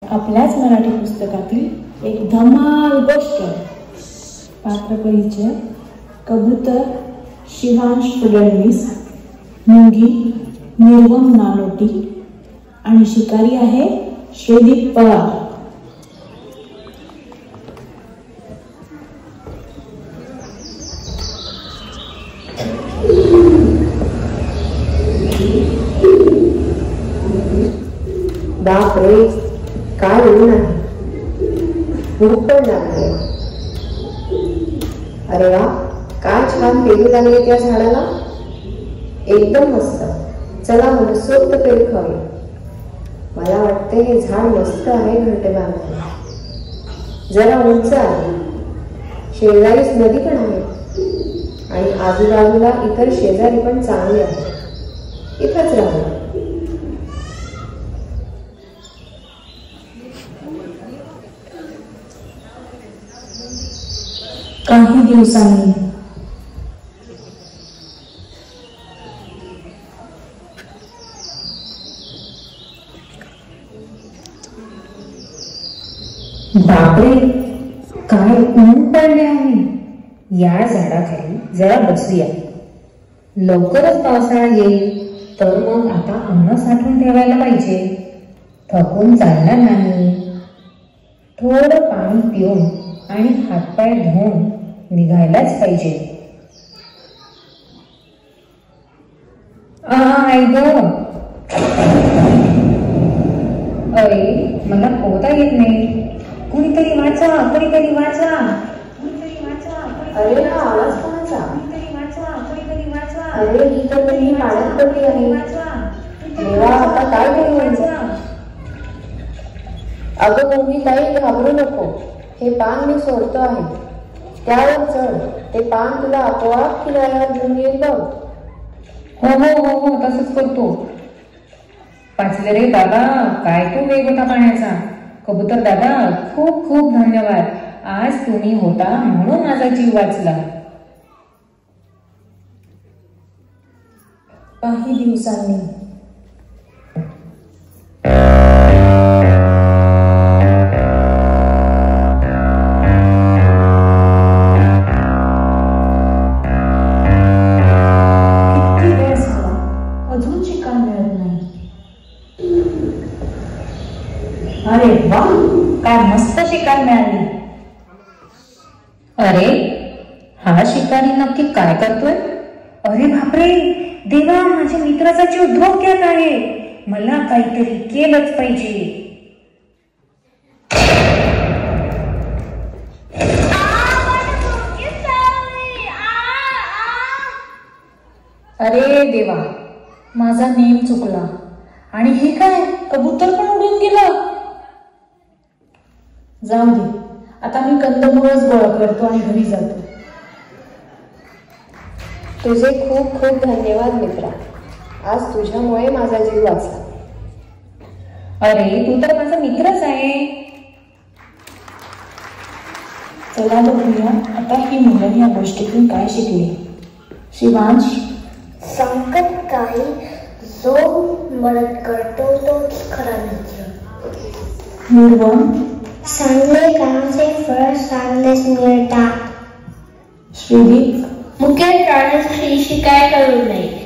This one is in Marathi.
आपल्याच मराठी पुस्तकातील एक धमाल गोष्ट. पात्र परिचय: कबूतर शिवांश फडणवीस, मुंगी निर्वम नानोटी आणि शिकारी आहे श्रीदीप पवार. बापरे, काय ऊन आहे. भूक पण लागली. अरे वा, काय छान पेरू लागले त्या झाडाला. एकदम मस्त. चला मनसोक्त पेरू खाऊया. मला वाटते हे झाड मस्त आहे घरटे बांधायला. जरा उंच आहे. शेजारीच नदी पण आहे आणि आजूबाजूला इतर शेजारी पण चांगली आहे. इथंच राहू. काही दिवसांनी बापरे, काय ऊन पडले आहे. या झाडाखाली जरा बसूया. लवकरच पावसाळा येईल तर मग आता अन्न साठवून ठेवायला पाहिजे. थकून चालणार नाही. थोडं पाणी पिऊन आणि हातपाय धुवून निघायलाच पाहिजे. आई ग, अरे मला पोहता येत नाही. कुणीतरी वाचा, कुणीतरी वाचा, कुणीतरी वाचा. अरे हा आवाज कोणाचा? कुणीतरी वाचा, कुणीतरी वाचा. अरे ही तर मी पाण्यात पडली आहे. देवा, आता काय करू? अगं मुंगी ताई, घाबरू नको. हे पान मी सोडतो आहे. त्यावर चढ. ते पान तुला आपोआप किनाऱ्यावर घेऊन येईल बघ. हो हो हो हो, तसंच करतो. वाचले रे दादा, काय तो वेग होता पाण्याचा. कबूतर दादा, खूप खूप धन्यवाद. आज तुम्ही होता म्हणून माझा जीव वाचला. काही दिवसांनी अरे वा, काय मस्त शिकार मिळाली. अरे हा शिकारी नक्की काय करतोय? अरे बापरे देवा, माझ्या मित्राचा जीव धोक्यात आहे. मला काहीतरी केलंच पाहिजे. अरे देवा, माझा नेम चुकला. आणि हे काय, कबूतर पण उडून गेलं. जाऊ दे, आता मी कंदमुळच गोळा करतो आणि घरी जातो. तुझे खूप खूप धन्यवाद मित्रा. आज तुझ्यामुळे माझा जीव वाचला. अरे तू तर माझा मित्रच आहे. चला बघूया आता ही मुलं या गोष्टीतून काय शिकली. शिवांश: संकट काही जो मदत करतो तोच खरा मित्र. निर्वम: चांगले कामाचे फळ चांगलेच मिळतात. श्रीदीप: मुख्य प्राण्याची शिकाय करू नये.